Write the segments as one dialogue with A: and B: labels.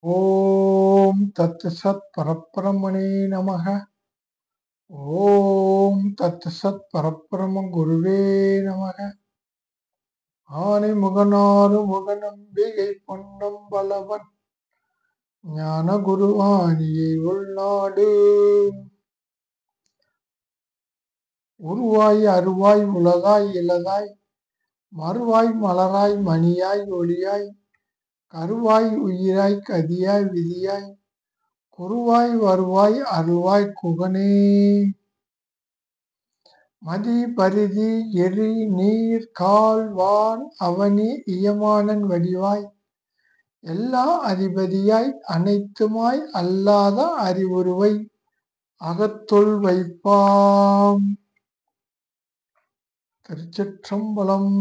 A: ஓம் தத் சத் பரப்பிரமணே நமக. ஓம் தத் சத் பரப்பிரம குருவே நமக. ஆனை முகனாறு முகநம்பிகை பொன்னம் பலவன் ஞான குருவாணியை உள்நாடு உருவாய் அருவாய் உலகாய் இலதாய் மறுவாய் மலராய் மணியாய் ஒளியாய் கருவாய் உயிராய் கதியாய் விதியாய் குருவாய் வருவாய் அருள்வாய் குகனே. மதி பரிதி எரி நீர் கால் வான் அவனி இயமானன் வடிவாய் எல்லா அதிபதியாய் அனைத்துமாய் அல்லாத அறிவுருவை அகத்துள் வைப்பாம். திருச்சிற்றம்பலம்.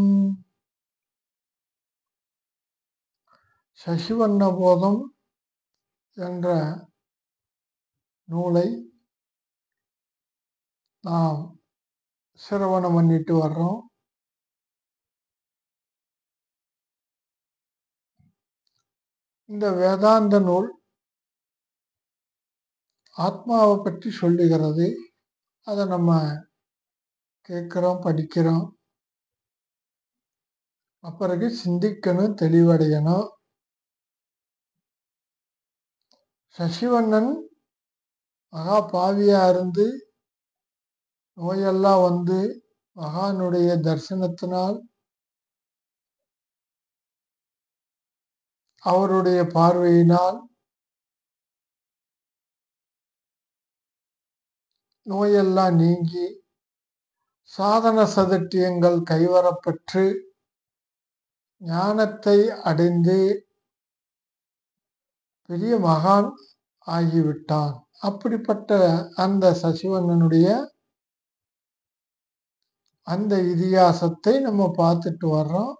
A: சசிவண்ண போதம் என்ற நூலை நாம் சிரவணம் பண்ணிட்டு வர்றோம். இந்த வேதாந்த நூல் ஆத்மாவை பற்றி சொல்லுகிறது. அதை நம்ம கேட்குறோம், படிக்கிறோம். அப்பிறகு சிந்திக்கணும், தெளிவடையணும். சசிவண்ணன் மகா பாவியா இருந்து நோயெல்லாம் வந்து மகானுடைய தரிசனத்தினால் அவருடைய பார்வையினால் நோயெல்லாம் நீங்கி சாதன சதுட்டியங்கள் கைவரப்பெற்று ஞானத்தை அடைந்து பெரிய மகான் ஆகிவிட்டான். அப்படிப்பட்ட அந்த சசிவண்ணனுடைய அந்த இதிகாசத்தை நம்ம பார்த்துட்டு வர்றோம்.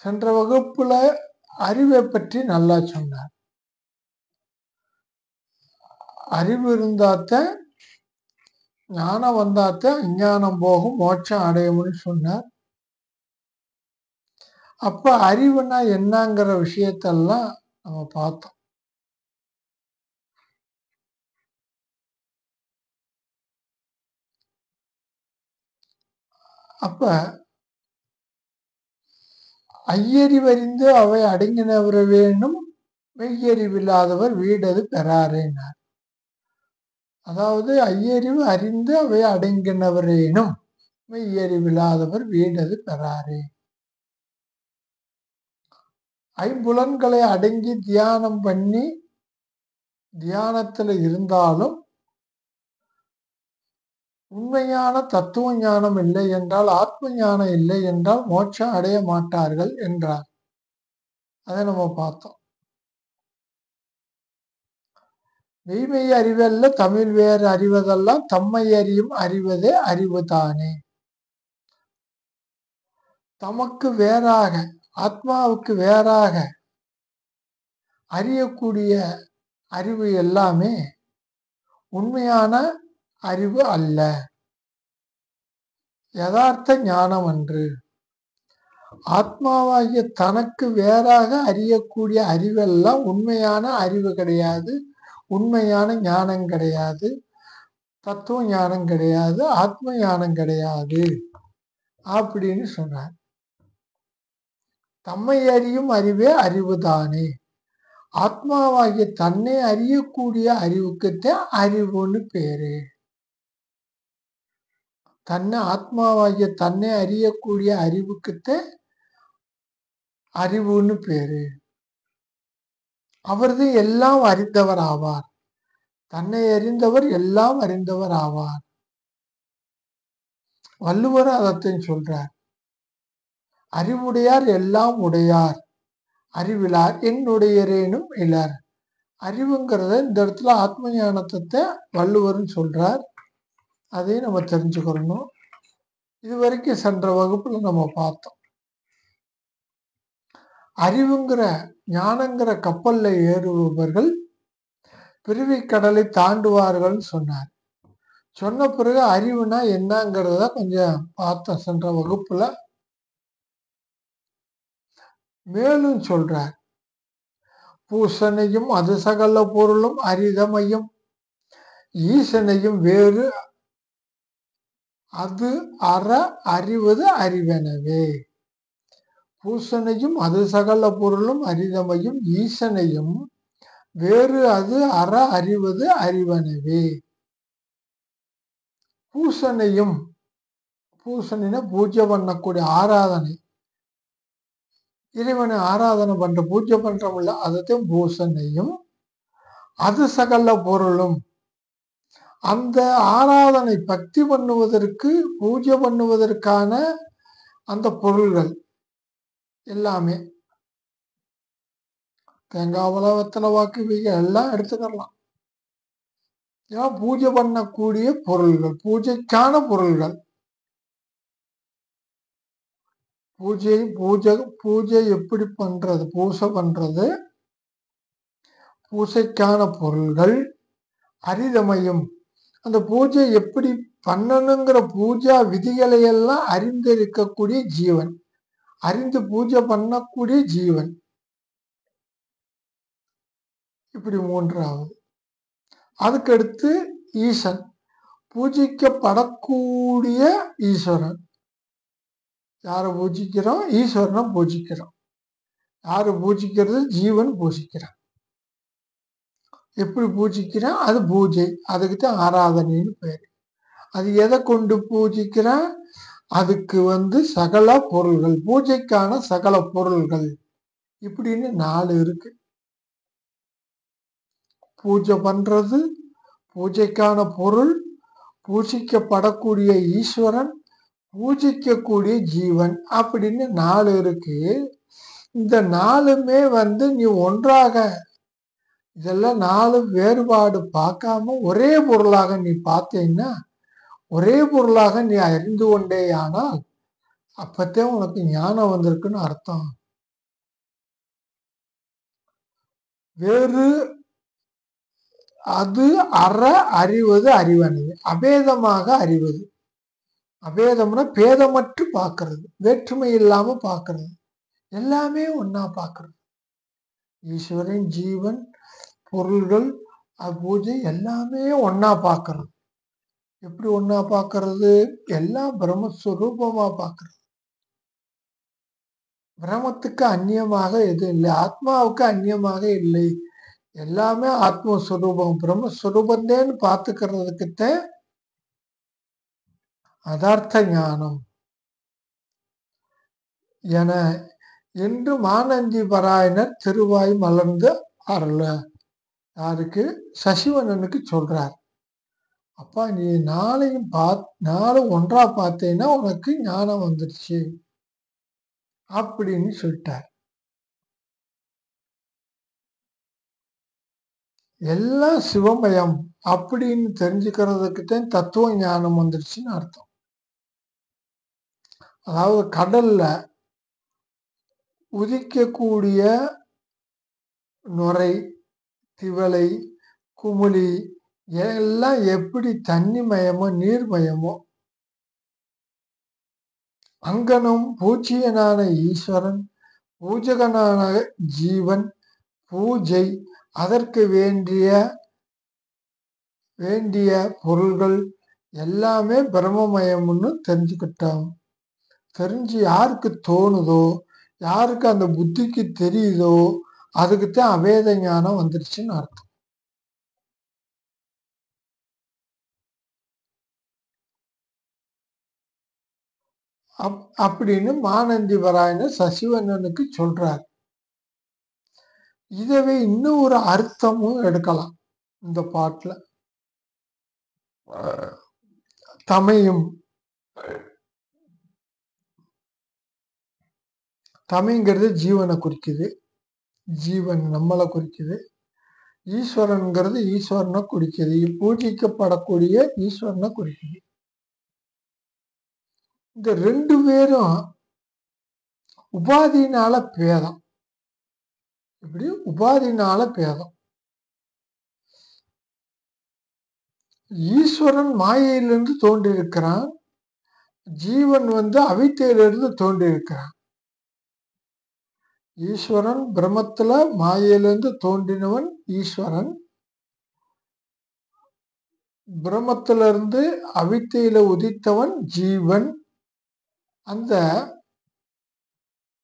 A: சென்ற வகுப்புல அறிவை பற்றி நல்லா சொன்னார். அறிவு இருந்தாத்த ஞானம் வந்தாத்த அஞ்ஞானம் போகும், மோட்சம் அடையும்னு சொன்னார். அப்ப அறிவுனா என்னங்கிற விஷயத்தெல்லாம் நம்ம பார்த்தோம். அப்ப ஐயறிவறிந்து அவை அடங்கினவர் வேணும், மெய்யறிவில்லாதவர் வீடது பெறாரேனார். அதாவது ஐயறிவு அறிந்து அவை அடங்கினவரேனும் மெய்யறிவில்லாதவர் வீடது பெறாரே. ஐம்புலன்களை அடங்கி தியானம் பண்ணி தியானத்துல இருந்தாலும் உண்மையான தத்துவ ஞானம் இல்லை என்றால், ஆத்ம ஞானம் இல்லை என்றால் மோட்சம் அடைய மாட்டார்கள் என்றார். அதை நம்ம பார்த்தோம். மெய்மெய் அறிவல்ல தமிழ் வேறு அறிவதெல்லாம் தம்மை அறியும் அறிவதே அறிவுதானே. தமக்கு வேறாக, ஆத்மாவுக்கு வேறாக அறியக்கூடிய அறிவு எல்லாமே உண்மையான அறிவு அல்ல, யதார்த்த ஞானம் அன்று. ஆத்மாவாகிய தனக்கு வேறாக அறியக்கூடிய அறிவெல்லாம் உண்மையான அறிவு கிடையாது, உண்மையான ஞானம் கிடையாது, தத்துவ ஞானம் கிடையாது, ஆத்ம ஞானம் கிடையாது அப்படின்னு சொன்னார். தம்மை அறியும் அறிவே அறிவுதானே. ஆத்மாவாகிய தன்னை அறியக்கூடிய அறிவுக்குத்தான் அறிவுன்னு பேரு. தன்னை ஆத்மாவாகிய தன்னை அறியக்கூடிய அறிவுக்குத்தான் அறிவுன்னு பேரு. அவரது எல்லாம் அறிந்தவர் ஆவார். தன்னை அறிந்தவர் எல்லாம் அறிந்தவர் ஆவார். வள்ளுவர் அதத்தையும் சொல்றார். அறிவுடையார் எல்லாம் உடையார், அறிவிலார் என்னுடையரேனும் இலர். அறிவுங்கிறத இந்த இடத்துல ஆத்ம ஞானத்தை வள்ளுவர்னு சொல்றார். அதையும் நம்ம தெரிஞ்சுக்கிறணும். இதுவரைக்கும் சென்ற வகுப்புல நம்ம பார்த்தோம். அறிவுங்கிற ஞானங்கிற கப்பல்ல ஏறுபவர்கள் பிறவி கடலை தாண்டுவார்கள் சொன்னார். சொன்ன பிறகு அறிவுனா என்னங்கிறத கொஞ்சம் பார்த்தோம் சென்ற வகுப்புல. மேலும் சொல்றார், பூசனையும் அது சகல பொருளும் அரிதமையும் ஈசனையும் வேறு அது அற அறிவது அறிவெனவே. பூசனையும் அது சகல பொருளும் அரிதமையும் ஈசனையும் வேறு அது அற அறிவது அறிவனவே. பூசனையும், பூசணின பூஜை பண்ணக்கூடிய ஆராதனை, இறைவனை ஆராதனை பண்ற பூஜை பண்றோம்ல, அதைத்தான் பூசனையும். அது சகல பொருளும், அந்த ஆராதனை பக்தி பண்ணுவதற்கு பூஜை பண்ணுவதற்கான அந்த பொருள்கள் எல்லாமே, தேங்காவள வெத்தலை வாக்கு இவைக எல்லாம் எடுத்துக்கலாம். ஏன்னா பூஜை பண்ணக்கூடிய பொருள்கள், பூஜைக்கான பொருள்கள். பூஜை எப்படி பண்றது, பூசை பண்றது, பூசைக்கான பொருள்கள் அரிதமையும், அந்த பூஜை எப்படி பண்ணணுங்கிற பூஜா விதிகளை எல்லாம் அறிந்திருக்கக்கூடிய ஜீவன், அறிந்து பூஜை பண்ணக்கூடிய ஜீவன். இப்படி மூன்றாவது. அதுக்கடுத்து ஈசன், பூஜிக்கப்படக்கூடிய ஈஸ்வரன். யாரை பூஜிக்கிறோம்? ஈஸ்வரனை பூஜிக்கிறோம். யாரு பூஜிக்கிறது? ஜீவன் பூஜிக்கிறான். எப்படி பூஜிக்கிறான்? அது பூஜை, அதுக்குத்தான் ஆராதனைன்னு பேரு. அது எதை கொண்டு பூஜிக்கிறான்? அதுக்கு சகல பொருள்கள், பூஜைக்கான சகல பொருள்கள் இப்படின்னு 4 இருக்கு. பூஜை பண்றது, பூஜைக்கான பொருள், பூஜிக்கப்படக்கூடிய ஈஸ்வரன், பூஜிக்கக்கூடிய ஜீவன் அப்படின்னு 4 இருக்கு. இந்த 4மே நீ ஒன்றாக, இதெல்லாம் 4 வேறுபாடு பார்க்காம ஒரே பொருளாக நீ பார்த்தீங்கன்னா, ஒரே பொருளாக நீ அறிந்து கொண்டே, ஆனால் அப்பத்தே உனக்கு ஞானம் வந்திருக்குன்னு அர்த்தம். வேறு அது அற அறிவது அறிவனது, அபேதமாக அறிவது. அபேதம்னா பேதமற்று பார்க்கறது, வேற்றுமை இல்லாம பார்க்கறது, எல்லாமே ஒன்னா பார்க்கறது. ஈஸ்வரன், ஜீவன், பொருள்கள், பூஜை எல்லாமே ஒன்னா பார்க்கறது. எப்படி ஒன்னா பார்க்கறது? எல்லாம் பிரம்மஸ்வரூபமா பார்க்கறது. பிரம்மத்துக்கு அந்நியமாக எதுவும் இல்லை, ஆத்மாவுக்கு அந்நியமாக இல்லை. எல்லாமே ஆத்மஸ்வரூபம், பிரம்மஸ்வரூபந்தேன்னு பார்த்துக்கிறதுக்குத்தான் அதார்த்த ஞானம் என என்று மானந்தி பராயணர் திருவாய் மலர்ந்து அருள. யாருக்கு? சசிவண்ணனுக்கு சொல்றார். அப்பா நீ 4 ஒன்றா பார்த்தேன்னா உனக்கு ஞானம் வந்துருச்சு அப்படின்னு சொல்லிட்டார். எல்லாம் சிவமயம் அப்படின்னு தெரிஞ்சுக்கிறதுக்குத்தான் தத்துவ ஞானம் வந்துருச்சுன்னு அர்த்தம். அதாவது கடல்ல உதிக்கக்கூடிய நுரை, திவலை, குமிழி எல்லாம் எப்படி தண்ணிமயமோ நீர்மயமோ, அங்கனும் பூச்சியனான ஈஸ்வரன், பூஜகனான ஜீவன், பூஜை, அதற்கு வேண்டிய பொருள்கள் எல்லாமே பிரம்மமயம்னு தெரிஞ்சுக்கிட்டோம். தெரிஞ்சு யாருக்கு தோணுதோ, யாருக்கு அந்த புத்திக்கு தெரியுதோ, அதுக்குத்தான் அவேத ஞானம் வந்துருச்சுன்னு அர்த்தம். அப்படின்னு மானந்தி பராயணர் சசிவண்ணனுக்கு சொல்றார். இதவே இன்னும் ஒரு அர்த்தமும் எடுக்கலாம் இந்த பாட்டுல. தமையும், தமைங்கிறது ஜீவனை குறிக்குது, ஜீவன் நம்மளை குறிக்குது. ஈஸ்வரன்கிறது ஈஸ்வரனை குறிக்குது, பூஜிக்கப்படக்கூடிய ஈஸ்வரனை குறிக்குது. இந்த 2 பேரும் உபாதினால பேதம். இப்படி உபாதினால பேதம். ஈஸ்வரன் மாயையிலிருந்து தோன்றியிருக்கிறான், ஜீவன் அவித்தையிலிருந்து தோன்றியிருக்கிறான். ஈஸ்வரன் பிரம்மத்துல மாயையிலிருந்து தோன்றினவன் ஈஸ்வரன். பிரம்மத்திலிருந்து அவித்தையில உதித்தவன் ஜீவன். அந்த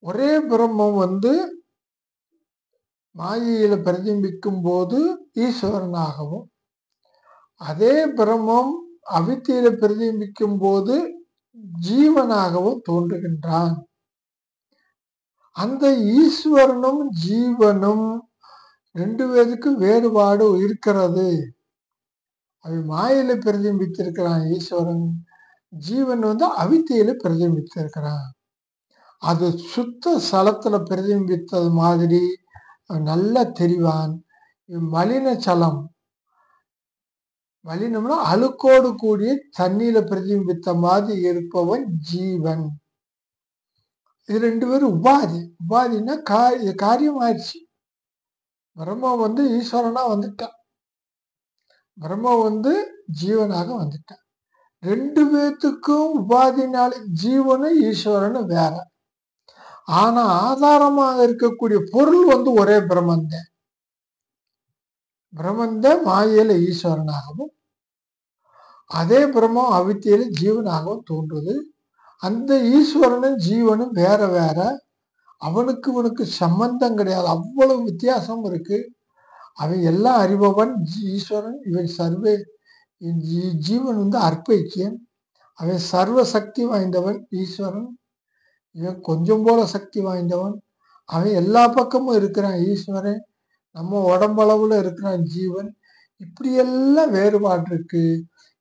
A: ஒரே பிரம்மம் மாயையில பிரதிபிக்கும் போது ஈஸ்வரனாகவும், அதே பிரம்மம் அவித்தையில பிரதிபிக்கும் போது ஜீவனாகவும் தோன்றுகின்றான். அந்த ஈஸ்வரனும் ஜீவனும் ரெண்டு பேருக்கு வேறுபாடு இருக்கிறது. அவன் மாயில பிரதிபித்திருக்கிறான் ஈஸ்வரன், ஜீவன் அவித்தையில பிரதிபித்திருக்கிறான். அது சுத்த சலத்துல பிரதிபித்தது மாதிரி நல்லா தெரிவான். மலின சலம், மலினம்னா அழுக்கோடு கூடிய தண்ணீர பிரதிபித்த மாதிரி இருப்பவன் ஜீவன். இது ரெண்டு பேரும் உபாதி. உபாதின்னா காரியம் ஆயிடுச்சு. பிரம்ம ஈஸ்வரனா வந்துட்டான், பிரம்ம ஜீவனாக வந்துட்டான். ரெண்டு பேத்துக்கும் உபாதினால ஜீவனும் ஈஸ்வரனும் வேற. ஆனா ஆதாரமாக இருக்கக்கூடிய பொருள் ஒரே பிரம்மந்த. பிரம்மந்த மாயையில ஈஸ்வரனாகவும், அதே பிரம்மம் அவித்தியில ஜீவனாகவும் தோன்றுது. அந்த ஈஸ்வரனும் ஜீவனும் வேற வேற. அவனுக்கு இவனுக்கு சம்பந்தம் கிடையாது, அவ்வளவு வித்தியாசம் இருக்கு. அவன் எல்லாம் அறிபவன் ஈஸ்வரன், இவன் சர்வே ஜீவன் அற்ப ஐக்கியன். அவன் சர்வ சக்தி வாய்ந்தவன் ஈஸ்வரன், இவன் கொஞ்சம் போல சக்தி வாய்ந்தவன். அவன் எல்லா பக்கமும் இருக்கிறான் ஈஸ்வரன், நம்ம உடம்பளவுல இருக்கிறான் ஜீவன். இப்படியெல்லாம் வேறுபாடு இருக்கு.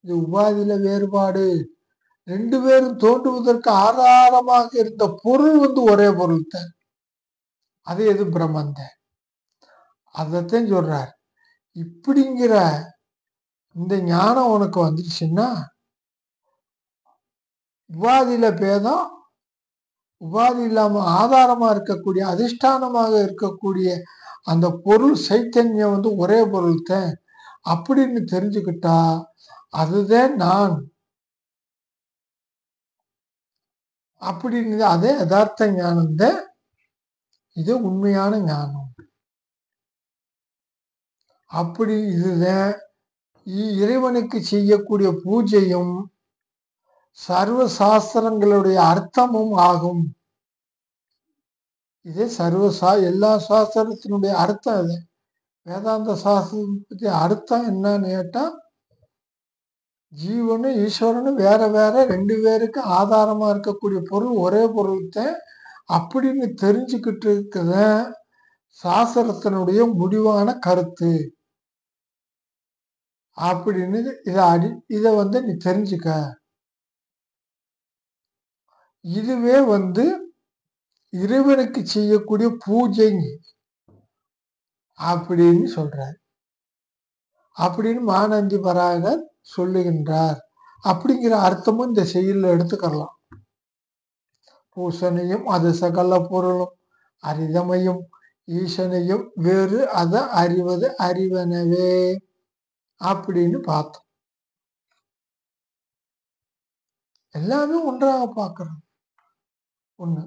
A: இது உபாதியில வேறுபாடு. ரெண்டு பேரும் தோன்றுவதற்கு ஆதாரமாக இருந்த பொருள் ஒரே பொருள் தான். அது எது? பிரம்மந்த. அதத்தான் சொல்றார். இப்படிங்கிற இந்த ஞானம் உனக்கு வந்துருச்சுன்னா உபாதியில பேதம், உபாதி இல்லாம ஆதாரமா இருக்கக்கூடிய அதிஷ்டானமாக இருக்கக்கூடிய அந்த பொருள் சைத்தன்யம் ஒரே பொருள் தான் அப்படின்னு தெரிஞ்சுக்கிட்டா அதுதான் நான் அப்படின்னு. அதே யதார்த்த ஞானம் தான், இது உண்மையான ஞானம். அப்படி இதுதான் இறைவனுக்கு செய்யக்கூடிய பூஜையும் சர்வ சாஸ்திரங்களுடைய அர்த்தமும் ஆகும். இதே எல்லா சாஸ்திரத்தினுடைய அர்த்தம் அது. வேதாந்த சாஸ்திரத்துடைய அர்த்தம் என்னன்னு கேட்டா, ஜீவனும் ஈஸ்வரனும் வேற வேற, ரெண்டு பேருக்கு ஆதாரமா இருக்கக்கூடிய பொருள் ஒரே பொருள் தான் அப்படின்னு தெரிஞ்சுக்கிட்டு இருக்குத சாஸ்திரத்தினுடைய முடிவான கருத்து அப்படின்னு. இத நீ தெரிஞ்சுக்க. இதுவே இறைவனுக்கு செய்யக்கூடிய பூஜை அப்படின்னு சொல்றார். அப்படின்னு மானந்தி பராயணர் சொல்லுகின்றார். அப்படிங்கிற அர்த்தமும் இந்த செயலில் எடுத்துக்கலாம். பூசனையும் அது சகல பொருளும் அரிதமையும் ஈசனையும் வேறு அதை அறிவது அறிவனவே அப்படின்னு பார்த்தோம். எல்லாமே ஒன்றாக பார்க்கிறோம். ஒண்ணு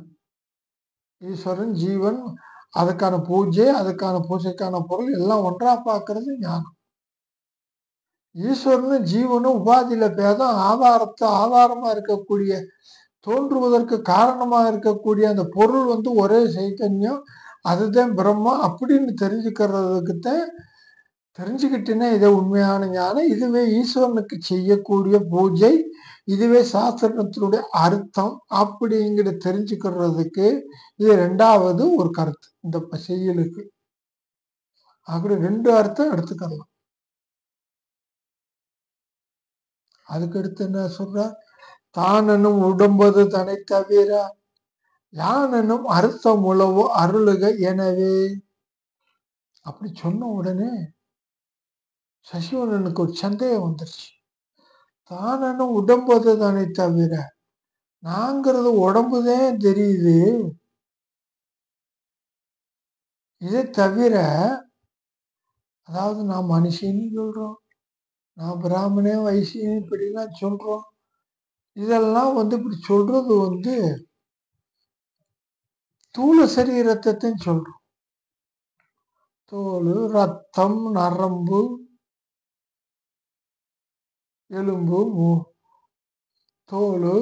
A: ஈஸ்வரன், ஜீவன், அதுக்கான பூஜை, அதுக்கான பூஜைக்கான பொருள் எல்லாம் ஒன்றா பார்க்கறது ஞானம். ஈஸ்வரனும் ஜீவனும் உபாதியில பேதம், ஆதாரமா இருக்கக்கூடிய தோன்றுவதற்கு காரணமா இருக்கக்கூடிய அந்த பொருள் ஒரே சைத்தன்யம், அதுதான் பிரம்மா அப்படின்னு தெரிஞ்சுக்கிறதுக்குத்தான். தெரிஞ்சுக்கிட்டேன்னா இதை உண்மையான ஞானம். இதுவே ஈஸ்வரனுக்கு செய்யக்கூடிய பூஜை, இதுவே சாஸ்திரத்தினுடைய அர்த்தம் அப்படிங்கிற தெரிஞ்சுக்கிறதுக்கு இது ரெண்டாவது ஒரு கருத்து இந்த செயலுக்கு. அப்படி ரெண்டு அர்த்தம் எடுத்துக்கலாம். அதுக்கு அடுத்து என்ன சொல்ற? தானனும் உடம்பது தன்னை தவிர யானனும் அர்த்தம் உளவோ அருளுக எனவே. அப்படி சொன்ன உடனே சசிவனனுக்கு ஒரு சந்தேகம் வந்துருச்சு. தானனும் உடம்பது தானே தவிர, நாங்கிறது உடம்புதான் தெரியுது, இதை தவிர, அதாவது நான் மனுஷன்னு சொல்றோம், நான் பிராமணன் வைசியன் இப்படிலாம் சொல்றோம். இதெல்லாம் இப்படி சொல்றது தூள சரீரத்தை சொல்றோம். தோல், ரத்தம், நரம்பு, எலும்பு, தோல்,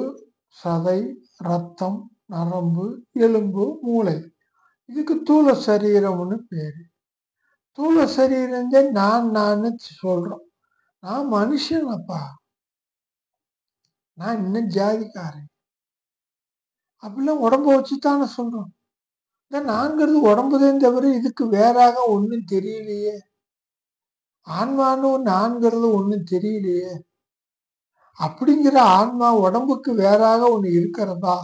A: சதை, ரத்தம், நரம்பு, எலும்பு, மூளை. இதுக்கு தூள சரீரம்னு பேரு. தூள சரீரம் நான் சொல்றோம். நான் மனுஷனப்பா, நான் இன்னும் ஜாதிக்காரன் அப்படிலாம் உடம்ப வச்சுத்தானே சொல்றோம். நான்கிறது உடம்புதான் தவிர இதுக்கு வேறாக ஒன்றும் தெரியலையே. ஆன்மான்னு நான்கிறது ஒன்றும் தெரியலையே. அப்படிங்கிற ஆன்மா உடம்புக்கு வேறாக ஒண்ணு இருக்கிறதா?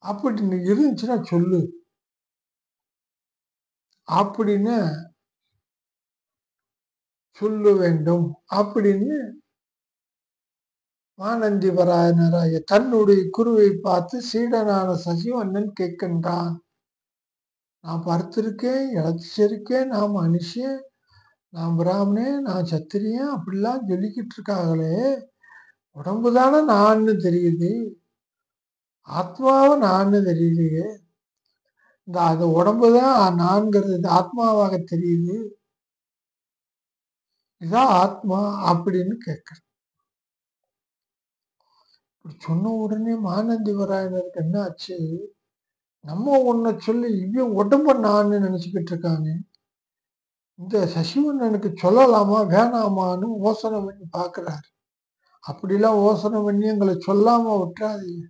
A: அப்படின்னு இருந்துச்சுன்னா சொல்லு அப்படின்னு சொல்ல வேண்டும் அப்படின்னு மானந்திவராயனராய தன்னுடைய குருவை பார்த்து சீடனான சசிவண்ணன் கேட்கின்றான். நான் படுத்திருக்கேன், இழைச்சிருக்கேன், நான் மனுஷன், நான் பிராமணன், நான் சத்திரியன் அப்படிலாம் சொல்லிக்கிட்டு இருக்காங்களே, உடம்பு தானே நான்னு தெரியுது, ஆத்மாவை நான்னு தெரியலையே. அந்த உடம்புதான் நான்கிறது ஆத்மாவாக தெரியுது, இதான் ஆத்மா அப்படின்னு கேட்கிறேன். இப்படி சொன்ன உடனே மானந்திவராயனருக்கு என்ன ஆச்சு? நம்ம ஒன்ன சொல்லி இவன் உடம்ப நான் நினைச்சுக்கிட்டு இருக்காங்க, இந்த சசிவண்ணனுக்கு சொல்லலாமா வேணாமான்னு யோசனை பண்ணி பார்க்கிறாரு. அப்படிலாம் யோசனை பண்ணி எங்களை சொல்லாம விட்டுறாதீங்க,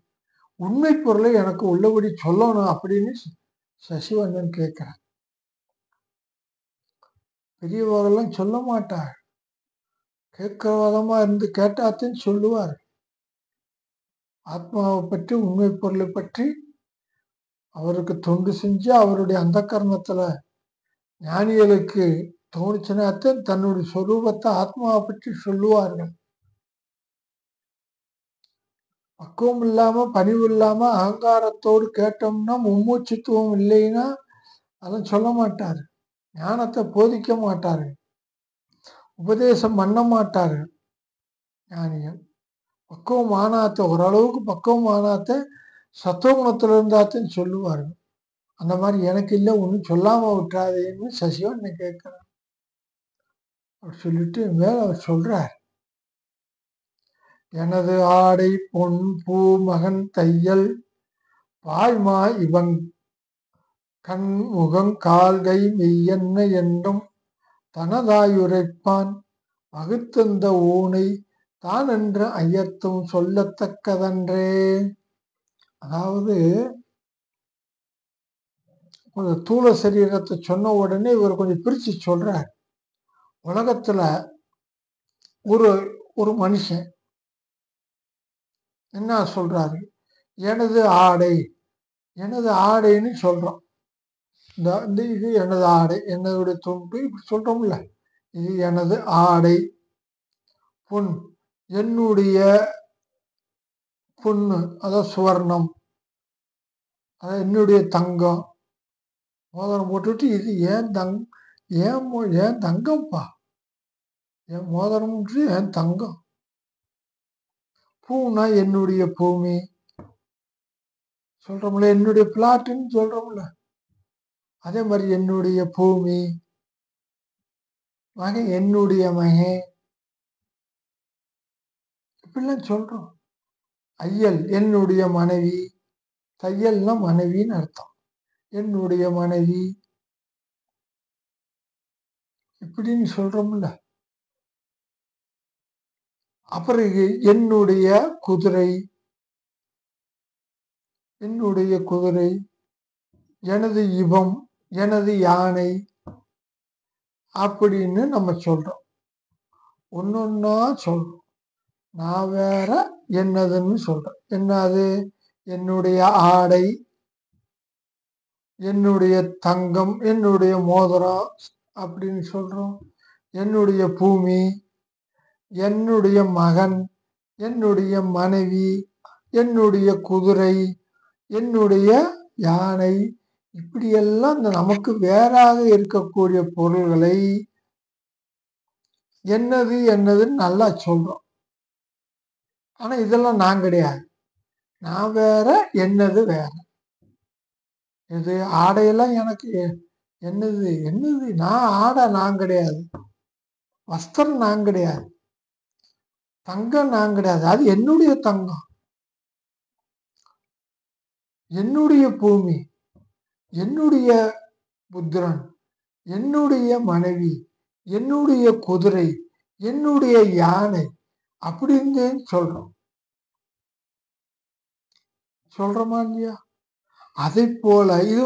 A: உண்மை பொருளை எனக்கு உள்ளபடி சொல்லணும் அப்படின்னு சசிவண்ணன் கேட்கிறார். பெரியவர்கள்லாம் சொல்ல மாட்டார், கேட்கிற விதமா இருந்து கேட்டாத்தையும் சொல்லுவார். ஆத்மாவை பற்றி, உண்மை பொருளை பற்றி அவருக்கு தொண்டு செஞ்சு அவருடைய அந்த கர்மத்துல ஞானிகளுக்கு தோணுச்சுனாத்தான் தன்னுடைய சொரூபத்தை ஆத்மாவை பற்றி சொல்லுவார்கள். பக்குவம் இல்லாம, பணிவு இல்லாம, அகங்காரத்தோடு கேட்டோம்னா, மும்மூச்சுத்துவம் இல்லைன்னா அதெல்லாம் சொல்ல மாட்டாரு. ஞானத்தை போதிக்க மாட்டாரு, உபதேசம் பண்ண மாட்டாரு. ஞானிகள் பக்குவம் ஆனாத்த, ஓரளவுக்கு பக்குவம் ஆனாத்த சத்துவகுணத்துல இருந்தாத்தையும் சொல்லுவார்கள். அந்த மாதிரி எனக்கு இல்லை, ஒன்றும் சொல்லாம விட்டுறாதேன்னு சசிவண்ணன் கேட்கிறார். அவர் சொல்லிட்டு மேல அவர் சொல்றார், எனது ஆடை பொன் பூ மகன் தையல் பாய்மா இவன் கண் முகம் கால்கை மெய்யென்ன என்றும் தனதாயுரைப்பான் வகுத்தந்த ஊனை தான் என்ற ஐயத்தும் சொல்லத்தக்கதன்றே. அதாவது கொஞ்சம் தூள சரீரத்தை சொன்ன உடனே இவர் கொஞ்சம் பிரிச்சு சொல்றார். உலகத்துல ஒரு ஒரு மனுஷன் என்ன சொல்றாரு, எனது ஆடை, எனது ஆடைன்னு சொல்றோம். இந்த இது எனது ஆடை, என்னுடைய துண்டு இப்படி சொல்றோம்ல, இது எனது ஆடை. பொன், என்னுடைய பொண்ணு, அதாவது சுவர்ணம், அதாவது என்னுடைய தங்கம். மோதிரம் போட்டுட்டு இது ஏன் ஏன் தங்கம்ப்பா, என் மோதிரம் என் தங்கம். பூனா என்னுடைய பூமி சொல்றோம்ல, என்னுடைய பிளாட்டுன்னு சொல்றோம்ல, அதே மாதிரி என்னுடைய பூமி, மகன் என்னுடைய மகன், இப்படிலாம் சொல்றோம். ஐயல் என்னுடைய மனைவி, தையல்னா மனைவின்னு அர்த்தம், என்னுடைய மனைவி இப்படின்னு சொல்றோம்ல. அப்புறம் என்னுடைய குதிரை, என்னுடைய குதிரை, எனது இவம், எனது யானை அப்படின்னு நம்ம சொல்றோம். ஒன்னொன்னா சொல்றோம். நான் வேற என்னதுன்னு சொல்றேன். என்னது, என்னுடைய ஆடை, என்னுடைய தங்கம், என்னுடைய மோதிரம் அப்படின்னு சொல்றோம். என்னுடைய பூமி, என்னுடைய மகன், என்னுடைய மனைவி, என்னுடைய குதிரை, என்னுடைய யானை, இப்படியெல்லாம் இந்த நமக்கு வேறாக இருக்கக்கூடிய பொருள்களை என்னது என்னதுன்னு நல்லா சொல்றோம். ஆனா இதெல்லாம் நான் கிடையாது, நான் வேற, என்னது வேற. இது ஆடையெல்லாம் எனக்கு என்னது என்னது, நான் ஆடை நான் கிடையாது, வஸ்திரம் நான் கிடையாது, தங்கம் நான் கிடையாது. அது என்னுடைய தங்கம், என்னுடைய பூமி, என்னுடைய புத்திரன், என்னுடைய மனைவி, என்னுடைய குதிரை, என்னுடைய யானை அப்படின்னு சொல்றோம். சொல்றோமா இல்லையா? அதை போல இது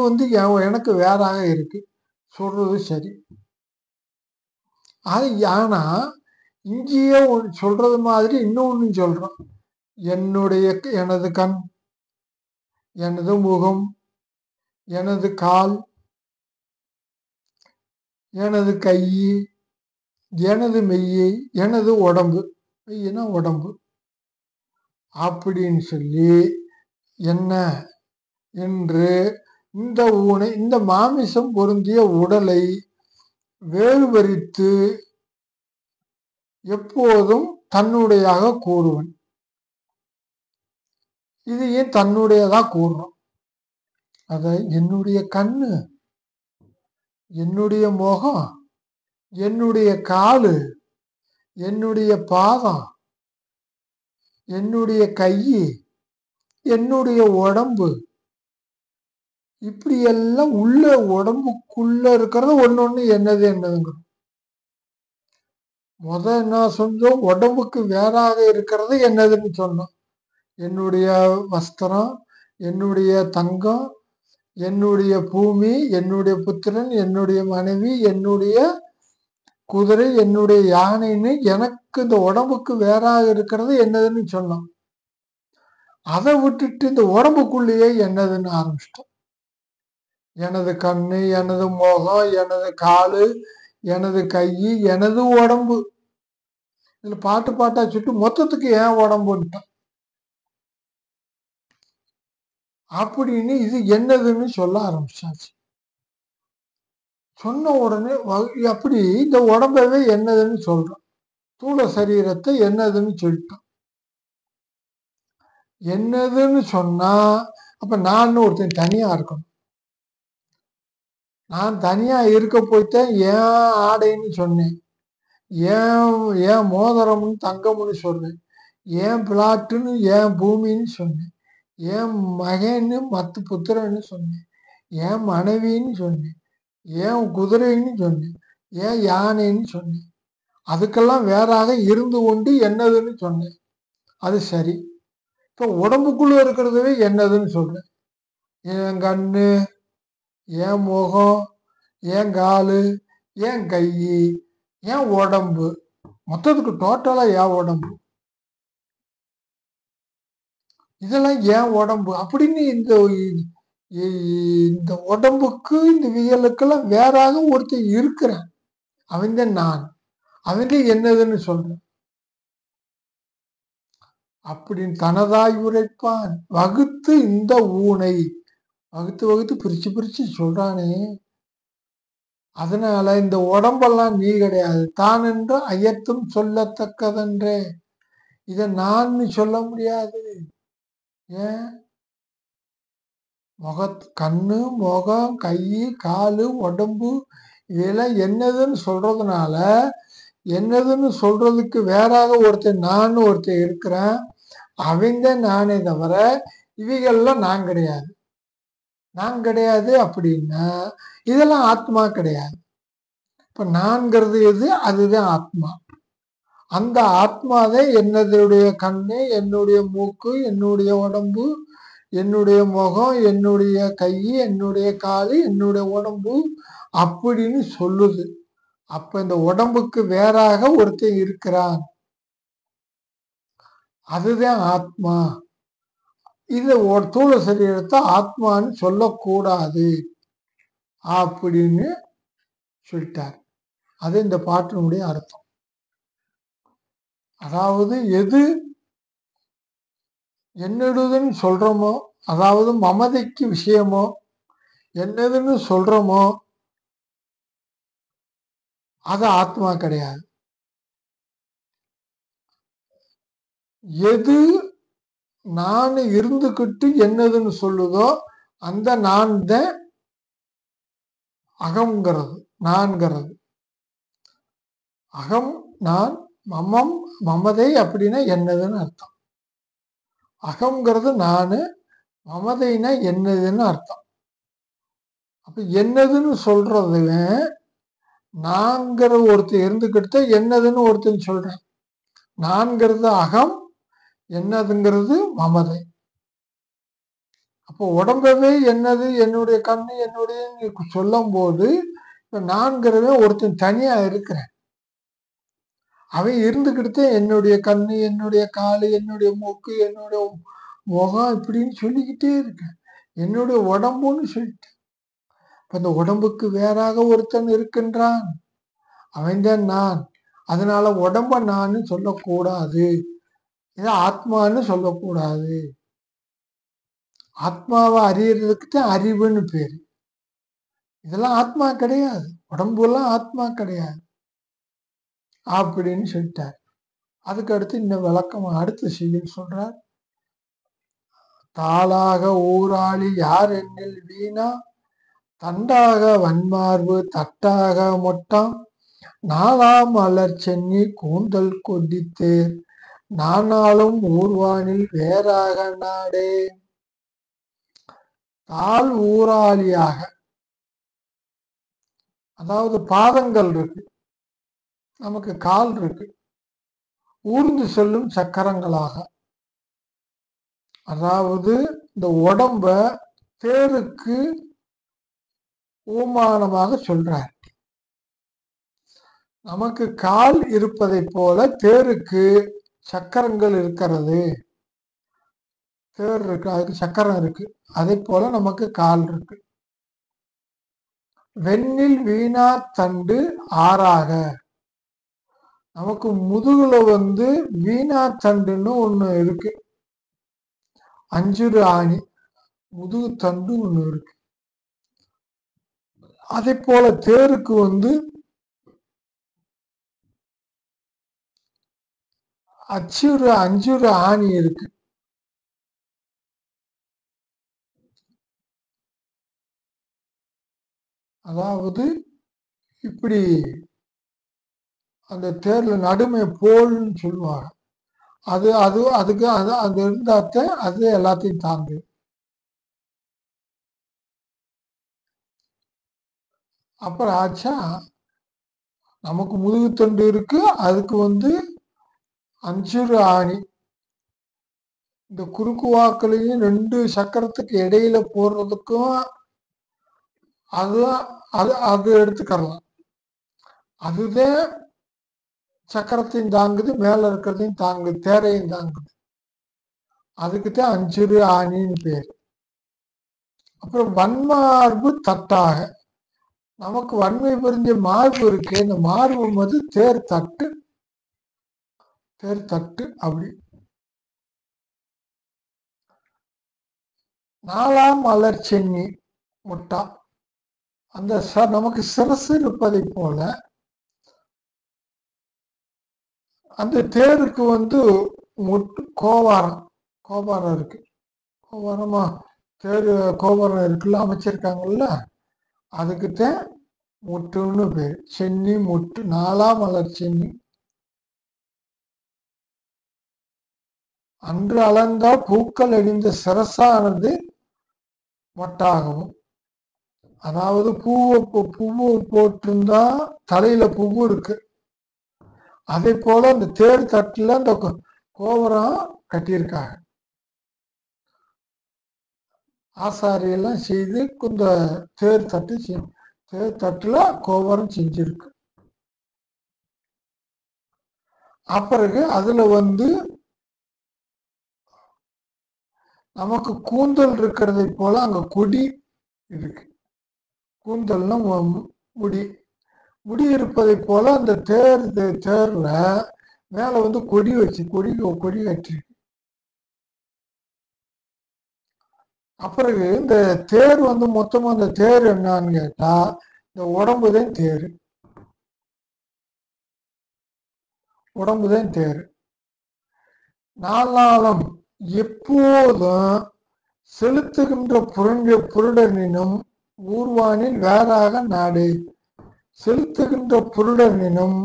A: எனக்கு வேறாக இருக்கு சொல்றது சரி. அது ஆனா இங்கேயே சொல்றது மாதிரி இன்னொன்னு சொல்றோம். எனது கண், எனது முகம், எனது கால், எனது கை, எனது மெய்யை, எனது உடம்பு, மெய்யினா உடம்பு அப்படின்னு சொல்லி என்ன என்று இந்த ஊனை, இந்த மாமிசம் பொருந்திய உடலை வேறுபரித்து எப்போதும் தன்னுடையாக கூறுவன். இது ஏன் தன்னுடையதா கூறுறோம்? அத என்னுடைய கண்ணு, என்னுடைய முகம், என்னுடைய காலு, என்னுடைய பாதம், என்னுடைய கை, என்னுடைய உடம்பு, இப்படி எல்லாம் உள்ள உடம்புக்குள்ள இருக்கிறது ஒண்ணு என்னது என்னதுங்கிறோம். என்ன சொன்னோம்? உடம்புக்கு வேறாக இருக்கிறது என்னதுன்னு சொன்னோம். என்னுடைய வஸ்திரம், என்னுடைய தங்கம், என்னுடைய பூமி, என்னுடைய புத்திரன், என்னுடைய மனைவி, என்னுடைய குதிரை, என்னுடைய யானைன்னு எனக்கு இந்த உடம்புக்கு வேறாக இருக்கிறது என்னதுன்னு சொன்னோம். அதை விட்டுட்டு இந்த உடம்புக்குள்ளேயே என்னதுன்னு ஆரம்பிச்சிட்டோம். எனது கண்ணு, எனது முகம், எனது காலு, எனது கை, எனது உடம்பு, இதுல பாட்டு பாட்டா சுட்டு மொத்தத்துக்கு ஏன் உடம்புட்டான் அப்படின்னு இது என்னதுன்னு சொல்ல ஆரம்பிச்சாச்சு. சொன்ன உடனே அப்படி இந்த உடம்பவே என்னதுன்னு சொல்றோம். தூள சரீரத்தை என்னதுன்னு சொல்லிட்டோம். என்னதுன்னு சொன்னா அப்ப நான் ஒருத்தன் தனியா இருக்கணும். நான் தனியா இருக்க போய்தான் ஏன் ஆடைன்னு சொன்னேன், ஏன் மோதிரம்னு தங்கம்னு சொன்னேன், ஏன் பிளாட்டுன்னு ஏன் பூமின்னு சொன்னேன், ஏன் மகன்னு மத்து புத்திரன்னு சொன்னேன், ஏன் மனைவின்னு சொன்னேன், ஏன் குதிரைன்னு சொன்னேன், ஏன் யானைன்னு சொன்னேன். அதுக்கெல்லாம் வேறாக இருந்து கொண்டு என்னதுன்னு சொன்னேன். அது சரி. இப்போ உடம்புக்குள்ள இருக்கிறதுவே என்னதுன்னு சொல்றேன். என் கண்ணு, என் முகம், என் காலு, என் கை, என் உடம்பு, மொத்தத்துக்கு டோட்டலா என் உடம்பு, இதெல்லாம் ஏன் உடம்பு அப்படின்னு இந்த உடம்புக்கு இந்த வியலுக்கெல்லாம் வேறாக ஒருத்தர் இருக்கிறான். அவன் நான், அவன் என்னதுன்னு சொல்றேன். அப்படின்னு தனதாய் உரைப்பான் வகுத்து இந்த ஊனை வகுத்து வகுத்து பிரிச்சு பிரிச்சு சொல்றானே. அதனால இந்த உடம்பெல்லாம் நீ கிடையாது, தான் என்று அயத்தும் சொல்லத்தக்கதென்றே. இத நான் சொல்ல முடியாது. ஏன்? கண்ணு, முகம், கை, காலு, உடம்பு இதெல்லாம் என்னதுன்னு சொல்றதுனால, என்னதுன்னு சொல்றதுக்கு வேறாக ஒருத்தர் நான் ஒருத்தர் இருக்கிறேன். அவங்க நானே தவிர இவைகள்லாம் நான் கிடையாது. நான் கிடையாது அப்படின்னா இதெல்லாம் ஆத்மா கிடையாது. இப்ப நான்கிறது எது? அதுதான் ஆத்மா. அந்த ஆத்மாதான் என்னதுடைய கண்ணு, என்னுடைய மூக்கு, என்னுடைய உடம்பு, என்னுடைய முகம், என்னுடைய கை, என்னுடைய காலு, என்னுடைய உடம்பு அப்படின்னு சொல்லுது. அப்ப இந்த உடம்புக்கு வேறாக ஒருத்தன் இருக்கிறான், அதுதான் ஆத்மா. இத தூள சரீரத்தை ஆத்மான்னு சொல்லக்கூடாது அப்படின்னு சொல்லிட்டார். அது இந்த பாட்டினுடைய அர்த்தம். அதாவது எது என்னடுதுன்னு சொல்றோமோ, அதாவது மமதைக்கு விஷயமோ என்னதுன்னு சொல்றோமோ அது ஆத்மா கிடையாது. எது நான் இருந்துகிட்டு என்னதுன்னு சொல்லுதோ அந்த நான் தான் அகங்கிறது, நான்கிறது. அகம் நான், மமம் மமதை அப்படின்னா என்னதுன்னு அர்த்தம். அகங்கிறது நானு, மமதைனா என்னதுன்னு அர்த்தம். அப்ப என்னதுன்னு சொல்றதுல நான்கிற ஒருத்தர் இருந்துகிட்டு என்னதுன்னு ஒருத்தன் சொல்றேன். நான்கிறது அகம், என்னதுங்கிறது மமதை. அப்போ உடம்பவே என்னது, என்னுடைய கண்ணு என்னுடைய சொல்லும் போது நான்கிறவன் ஒருத்தன் தனியா இருக்கிறேன். அவன் இருந்துகிட்டு என்னுடைய கண்ணு, என்னுடைய காலு, என்னுடைய மூக்கு, என்னுடைய முகம் இப்படின்னு சொல்லிக்கிட்டே இருக்கேன். என்னுடைய உடம்புன்னு சொல்லிட்டேன். இப்ப இந்த உடம்புக்கு வேறாக ஒருத்தன் இருக்கின்றான், அவன்தான் நான். அதனால உடம்ப நான் சொல்லக்கூடாது, இதை ஆத்மான்னு சொல்லக்கூடாது. ஆத்மாவை அறியறதுக்கு தான் அறிவுன்னு பேரு. இதெல்லாம் ஆத்மா கிடையாது, உடம்புலாம் ஆத்மா கிடையாது அப்படின்னு சொல்லிட்டார். அதுக்கு அடுத்து இந்த விளக்கம் அடுத்த செய்யுள் சொல்றார். தாளாக ஊராளி யார் என்னில் வீணா, தண்டாக வன்மார்பு தட்டாக மொட்டாம், நாலாம் மலர் சென்னி கூந்தல் கொடித்தேர், நானாலும் ஊர்வானில் வேறாக நாடே. தாள் ஊராளியாக, அதாவது பாதங்கள் இருக்கு, நமக்கு கால் இருக்கு, ஊர்ந்து செல்லும் சக்கரங்களாக. அதாவது இந்த உடம்ப தேருக்கு ஊமானமாக சொல்றார். நமக்கு கால் இருப்பதை போல தேருக்கு சக்கரங்கள் இருக்கிறது. தேர் இருக்கு, அதுக்கு சக்கரம் இருக்கு. அதே போல நமக்கு கால் இருக்கு. வெண்ணில் வீணா தண்டு ஆறாக, நமக்கு முதுகுல வீணா தண்டுன்னு ஒண்ணு இருக்கு, அஞ்சுரு ஆணி முதுகு தண்டு ஒண்ணு இருக்கு. அதே போல தேருக்கு அஞ்சுரு ஆணி இருக்கு. அதாவது இப்படி அந்த தேர்ல நடுமை போல்னு சொல்லுவாங்க. அது அது அதுக்கு அது அது இருந்தாத்த அது எல்லாத்தையும் தாங்கு. அப்புறம் ஆச்சா நமக்கு முதுகுத்தண்டு இருக்கு, அதுக்கு அஞ்சுரு ஆணி. இந்த குறுக்கு வாக்குலையும் ரெண்டு சக்கரத்துக்கு இடையில போடுறதுக்கும் அது அது அது எடுத்துக்கலாம். அதுதான் சக்கரத்தையும் தாங்குது, மேல இருக்கிறதையும் தாங்குது, தேரையும் தாங்குது. அதுக்குத்தான் அஞ்சுரு ஆணின்னு பேரு. அப்புறம் வன்மார்பு தட்டாக, நமக்கு வன்மை புரிஞ்ச மார்பு இருக்கு. இந்த மார்பு தேர் தட்டு, தேர் தட்டு அப்படி. நாலாம் மலர் சென்னி முட்டா, அந்த நமக்கு சிரசு இருப்பதை போல அந்த தேருக்கு முட்டு கோவாரம், கோபாரம் இருக்கு. கோபாரமா தேரு கோபுரம் இருக்குல்ல, அமைச்சிருக்காங்கல்ல, அதுக்குத்தான் முட்டுன்னு பேரு. சென்னி முட்டு, நாலாம் மலர் சென்னி. அன்று அளந்தா பூக்கள் அணிந்த சிரசானது மொட்டாகவும், அதாவது பூவு போட்டிருந்தா தலையில பூவு இருக்கு. அதே போல அந்த தேர் தட்டுல அந்த கோபுரம் கட்டியிருக்காங்க. ஆசாரியெல்லாம் செய்து இந்த தேர் தட்டுல கோபுரம் செஞ்சிருக்கு. அப்பிறகு அதுல நமக்கு கூந்தல் இருக்கிறதை போல அங்க கொடி இருக்கு. கூந்தல்னா முடி, முடி இருப்பதை போல அந்த தேர்ல மேல கொடி வச்சு கொடி கட்டிருக்கு. அப்புறம் இந்த தேர் மொத்தமா அந்த தேர் என்னன்னு கேட்டா இந்த உடம்புதான் தேர், உடம்புதான் தேர். நாலாலம் எப்போதும் செலுத்துகின்ற புருடனினும் ஊர்வானில் வேறாக நாடு, செலுத்துகின்ற புருடனினும்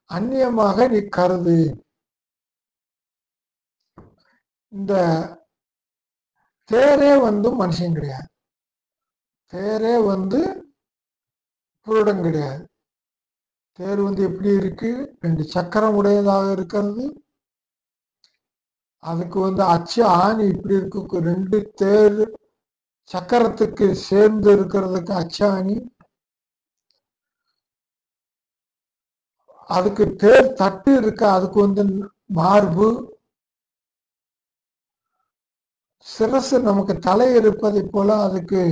A: அந்நியமாக நீ கருது. இந்த தேரே மனுஷன் கிடையாது, தேரே புருடன் கிடையாது. தேர் எப்படி இருக்கு, 2 சக்கரம் உடையதாக இருக்கிறது. அதுக்கு அச்சு ஆணி இப்படி இருக்கு, 2 தேர் சக்கரத்துக்கு சேர்ந்து இருக்கிறதுக்கு அச்சாணி. அதுக்கு தேர் தட்டு இருக்கு, அதுக்கு மார்பு. சிரசு நமக்கு தலை இருப்பதை போல அதுக்கு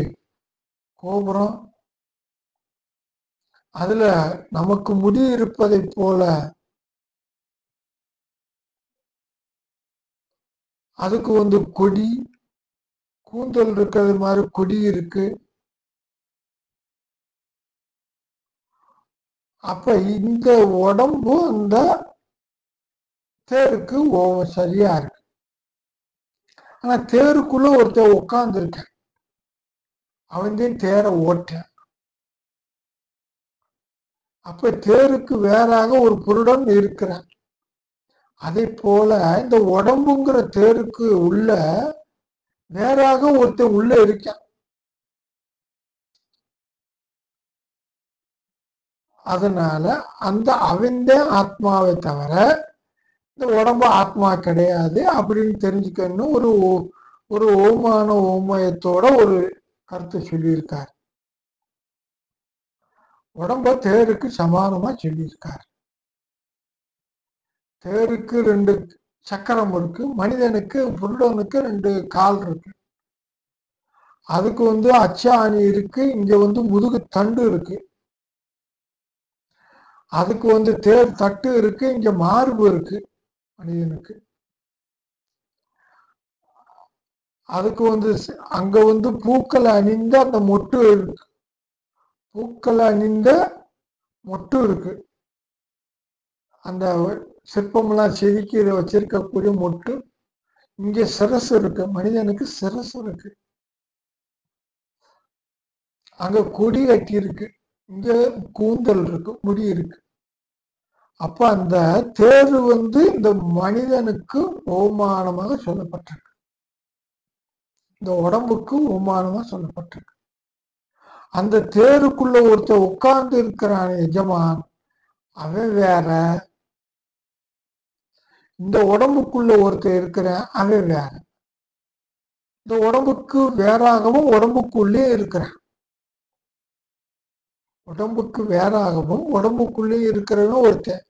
A: கோபுரம். அதுல நமக்கு முடி இருப்பதை போல அதுக்கு கொடி, கூந்தல் இருக்கிறது மாதிரி கொடி இருக்கு. அப்ப இந்த உடம்பு இந்த தேருக்கு சரியா இருக்கு. ஆனா தேருக்குள்ள ஒருத்தர் உட்கார்ந்து இருக்க, அவன் தேரை ஓட்ட. அப்ப தேருக்கு வேறாக ஒரு புருடன் இருக்கிறான். அதே போல இந்த உடம்புங்கிற தேருக்கு உள்ள வேறாக ஒருத்தர் உள்ள இருக்கான். அதனால அவன் ஆத்மாவை தவிர இந்த உடம்பு ஆத்மா கிடையாது அப்படின்னு தெரிஞ்சுக்கணும். ஒரு ஓமான ஓமயத்தோட ஒரு கருத்தை சொல்லியிருக்கார். உடம்ப தேருக்கு சமானமா சொல்லியிருக்கார். தேருக்கு 2 சக்கரம் இருக்கு, மனிதனுக்கு புருடனுக்கு 2 கால் இருக்கு. அதுக்கு அச்சாணி இருக்கு, இங்க முதுகு தண்டு இருக்கு. அதுக்கு தேர் தட்டு இருக்கு, இங்க மார்பு இருக்கு மனிதனுக்கு. அதுக்கு அங்க பூக்கள் அணிந்த அந்த மொட்டு இருக்கு, பூக்கள் அணிந்த மொட்டு இருக்கு. அந்த சிற்பம்லாம் செதுக்கி இதை வச்சிருக்கக்கூடிய மொட்டு. இங்க சிரசு இருக்கு, மனிதனுக்கு சிரசு இருக்கு. அங்க கொடி கட்டி இருக்கு, இங்க கூந்தல் இருக்கு, முடி இருக்கு. அப்ப அந்த தேர் இந்த மனிதனுக்கு ஓமானமாக சொல்லப்பட்டிருக்கு, இந்த உடம்புக்கு ஓமானமா சொல்லப்பட்டிருக்கு. அந்த தேருக்குள்ள ஒருத்தர் உட்கார்ந்து இருக்கிறான் எஜமான், அவன் வேற. இந்த உடம்புக்குள்ள ஒருத்தர் இருக்கிறான், அவன் வேற. இந்த உடம்புக்கு வேறாகவும் உடம்புக்குள்ளே இருக்கிறான், உடம்புக்கு வேறாகவும் உடம்புக்குள்ளே இருக்கிறவன் ஒருத்தன்.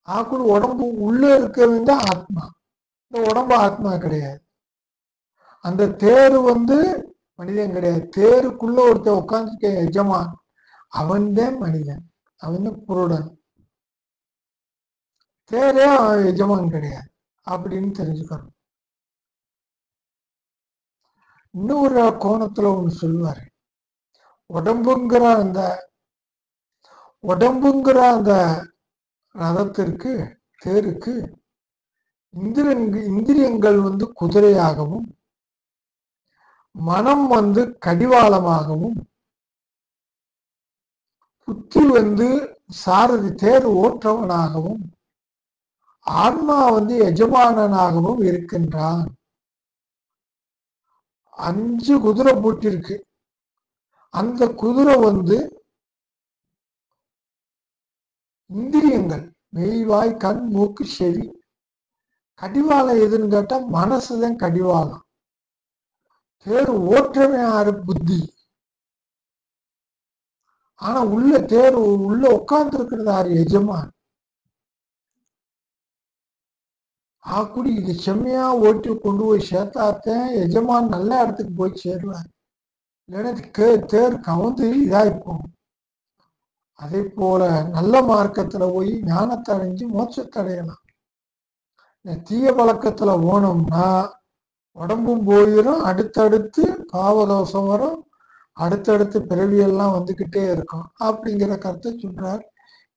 A: ஆக்குள் உடம்பு உள்ள இருக்கிறவன் தான் ஆத்மா, இந்த உடம்பு ஆத்மா கிடையாது. அந்த தேரு மனிதன் கிடையாது. தேருக்குள்ள ஒருத்தர் உட்கார்ந்துருக்க எஜமான், அவன்தான் மனிதன், அவன் புருடன். தேரே எஜமான் கிடையாது அப்படின்னு தெரிஞ்சுக்கணும். இன்னொரு கோணத்துல ஒண்ணு சொல்லுவாரு, உடம்புங்கிற அந்த ரதத்திற்கு, தேருக்கு இந்திரியங்கள் குதிரையாகவும், மனம் கடிவாளமாகவும், புத்தி சாரதி தேர் ஓற்றவனாகவும், ஆன்மா எஜமானனாகவும் இருக்கின்றான். 5 குதிரை பூட்டிருக்கு. அந்த குதிரை இந்திரியங்கள், மெய்வாய் கண் மூக்கு செவி. கடிவாளம் எதுன்னு கேட்டா மனசுதான் கடிவாளம். தேர் ஓற்றமே யாரு? புத்தி. ஆனா உள்ள தேர் உள்ள உட்கார்ந்து இருக்கிறது யாரு? எஜமான். ஆக்குடி இது செம்மையா ஓட்டி கொண்டு போய் சேர்த்தாத்தேன் எஜமான் நல்ல இடத்துக்கு போய் சேருவார். இல்லைன்னா தேர் கவுந்து இதாயிருப்போம். அதே போல நல்ல மார்க்கத்துல போய் ஞானத்தை அடைஞ்சு மோட்சத்தை அடையலாம். தீய பழக்கத்துல போனோம்னா உடம்பும் போயிடும், அடுத்தடுத்து பாவதோஷம் வரும், அடுத்தடுத்து பிறவியெல்லாம் வந்துகிட்டே இருக்கும் அப்படிங்கிற கருத்தை சொல்றார்.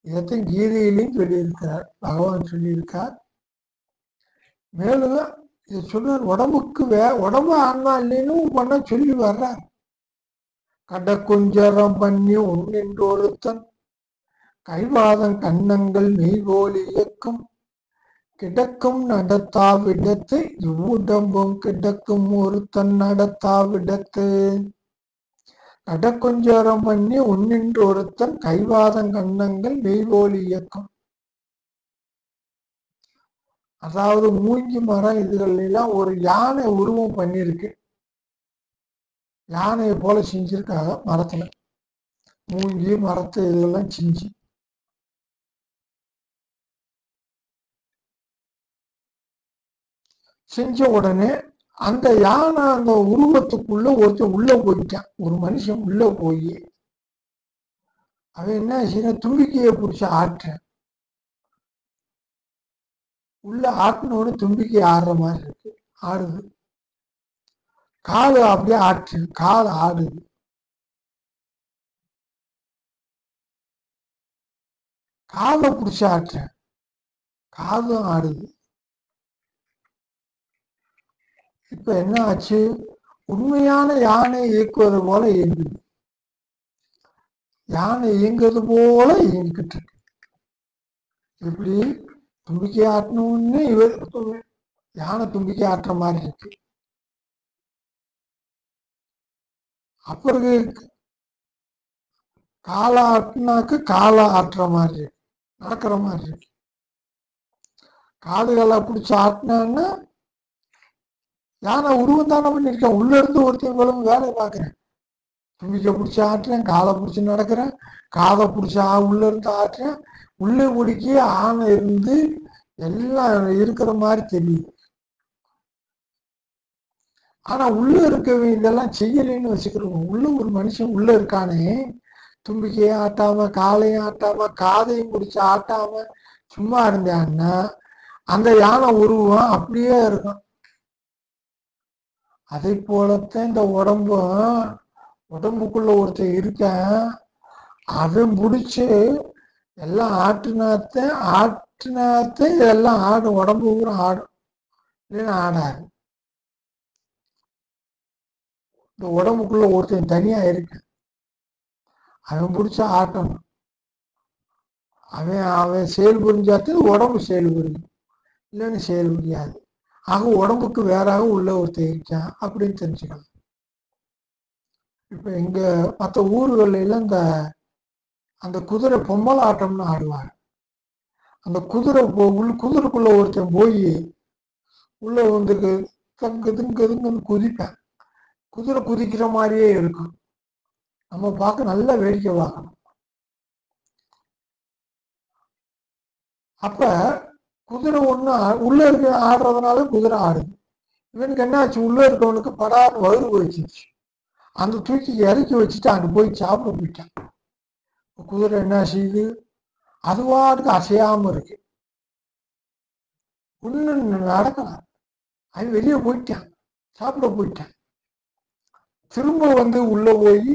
A: இதைத்தான் கீதையிலையும் சொல்லியிருக்கிறார், பகவான் சொல்லியிருக்கார். மேலும் இதை சொல்றார். உடம்புக்கு உடம்பு ஆன்மா இல்லைன்னு பண்ண சொல்லி வர்றார். கட கொஞ்சரம் பண்ணி ஒன்னின்று ஒருத்தன் கைவாதம் கண்ணங்கள் மெய்கோலி இயக்கம் கிடக்கும் நடத்தாவிடத்து இவ்வுடம்பும் கிடக்கும் ஒருத்தன் நடத்தாவிடத்து. கட கொஞ்சரம் பண்ணி ஒன்னின்று ஒருத்தன் கைவாதம் கண்ணங்கள் மெய்கோலி இயக்கம். அதாவது மூங்கி மரம் இதுகள் எல்லாம் ஒரு யானை உருவம் பண்ணிருக்கு. யானையை போல செஞ்சிருக்காங்க மரத்துல. மூங்கி மரத்து இதெல்லாம் செஞ்ச உடனே அந்த யானை அந்த உருவத்துக்குள்ள ஒருத்தர் உள்ள போயிட்டான். ஒரு மனுஷன் உள்ள போய் அவன் என்ன செய்ய தும்பிக்கையை பிடிச்ச ஆட்டுறேன். உள்ள ஆட்டினோட தும்பிக்கை ஆடுற மாதிரி இருக்கு. ஆடுது. காலு அப்படியே ஆட்டு. கால் ஆடுது. காலை பிடிச்ச ஆட்டுறேன். காதும் ஆடுது. இப்ப என்ன ஆச்சு? உண்மையான யானை இயக்குவது போல இயங்குது. யானை இயங்குறது போல இயங்கிக்கிட்டு இருக்கு. எப்படி? தும்பிக்கை ஆட்டணும்னு இவர் யானை தும்பிக்கை ஆட்டுற மாதிரி இருக்கு. அப்புறம் காலை ஆட்டினாக்கு காலை ஆட்டுற மாதிரி இருக்கு. நடக்கிற மாதிரி இருக்கு. காதுகளை பிடிச்சி ஆட்டினான்னா யானை உருவம் தானே பண்ணிருக்கேன். உள்ள இருந்து ஒருத்தவங்களும் வேலை பார்க்குறேன். தும்பிக்கை பிடிச்சி ஆட்டுறேன். காலை பிடிச்சி நடக்கிறேன். காதை பிடிச்சி உள்ள இருந்து ஆட்டுறேன். உள்ளே முடிக்கி ஆணை இருந்து எல்லாம் இருக்கிற மாதிரி தெரியுது. ஆனா உள்ள இருக்கவே இதெல்லாம் செய்யலைன்னு வச்சுக்கிறோம். உள்ள ஒரு மனுஷன் உள்ள இருக்கானே, தும்பிக்கையை ஆட்டாம காலையும் ஆட்டாம காதையும் பிடிச்சி ஆட்டாம சும்மா இருந்தான்னா அந்த யானை உருவம் அப்படியே இருக்கும். அதை போலத்தான் இந்த உடம்புக்குள்ள ஒருத்தர் இருக்கேன். அவன் பிடிச்சி எல்லாம் ஆட்டினாத்த இதெல்லாம் ஆடும். உடம்பு பூரா ஆடும். இல்லைன்னா ஆடாது. இந்த உடம்புக்குள்ள ஒருத்தன் தனியா இருக்கு. அவன் பிடிச்ச ஆட்டணும். அவன் செயல் புரிஞ்சாத்து உடம்பு செயல் புரியும். இல்லைன்னு செயல் புரியாது. ஆக உடம்புக்கு வேறாக உள்ள ஒருத்தர் இருக்கான் அப்படின்னு தெரிஞ்சுக்கலாம். இப்ப இங்க மற்ற ஊர்கள்ல எல்லாம் அந்த குதிரை பொம்மலை ஆட்டம்னு ஆடுவாங்க. அந்த குதிரைக்குள்ள ஒருத்தன் போய் உள்ள வந்துருக்கு தங்குதுன்னு குதிப்பேன். குதிரை குதிக்கிற மாதிரியே இருக்கும். நம்ம பார்க்க நல்லா வேடிக்கை பார்க்கணும். அப்ப குதிரை ஒண்ணு உள்ள இருக்க ஆடுறதுனால குதிரை ஆடுது. இவனுக்கு என்ன ஆச்சு? உள்ள இருக்கவனுக்கு படாத வயிறு போயிடுச்சு. அந்த தூக்கி இறக்கி வச்சுட்டு அங்க போய் சாப்பிட போயிட்டான். குதிரை என்ன செய்யுது? அதுவாட்டுக்கு அசையாம இருக்கு. ஒண்ணு நடக்கலாம். அவன் வெளியே போயிட்டான். சாப்பிட போயிட்டான். திரும்ப வந்து உள்ள போய்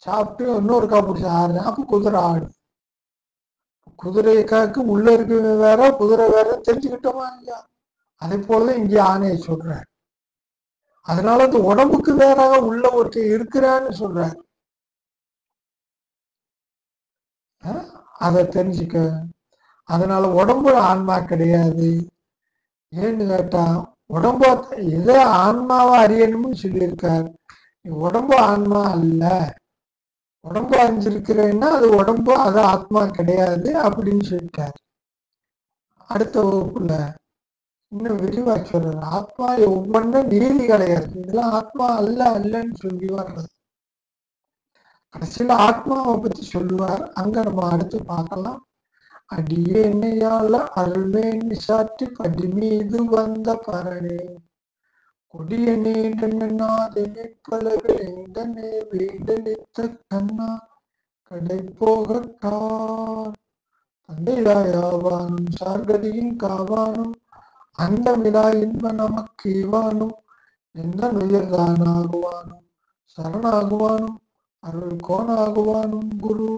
A: சாப்பிட்டு இன்னொரு பிடிச்சி ஆடுறேன். அப்ப குதிரை ஆடு. குதிரைக்காக்கு உள்ள இருக்கிறது வேற, குதிரை வேற தெரிஞ்சுக்கிட்டோமா இல்லையா? அதே போலதான் இங்கே ஆணையை சொல்றாரு. அதனால அந்த உடம்புக்கு வேறாக உள்ள ஒருத்தர் இருக்கிறான்னு சொல்றாரு. அதை தெரிஞ்சுக்க. அதனால உடம்பு ஆன்மா கிடையாது. ஏன்னு கேட்டா உடம்பு எதை ஆன்மாவா அறியணும்னு சொல்லியிருக்காரு. உடம்பு ஆன்மா அல்ல. உடம்பு அறிஞ்சிருக்கிறேன்னா அது உடம்பு, அது ஆத்மா கிடையாது அப்படின்னு சொல்லிட்டாரு. அடுத்த வகுப்புல இன்னும் விரிவா சொல்றாரு. ஆத்மா ஒவ்வொன்றும் நீதி கிடையாது. இதெல்லாம் ஆத்மா அல்லன்னு சொல்லி வர்றது. கடைசியில ஆத்மாவை பத்தி சொல்லுவார். அங்க நம்ம அடுத்து பார்க்கலாம். அடியே என்னையால அருள்வேன் சாற்றி படி மீது வந்த பரணே கொடிய நீண்டனாதே பலவிழந்தனே வீடளித்த கண்ணா கடை போகட்டார் தந்தையாவானும் சார்கதியின் காவானும் அந்த விழா இன்ப நமக்கு இவானும் எந்த நுயர்தானாகுவானும் சரணாகுவானும் அருள் கோணாகுவானும் குரு.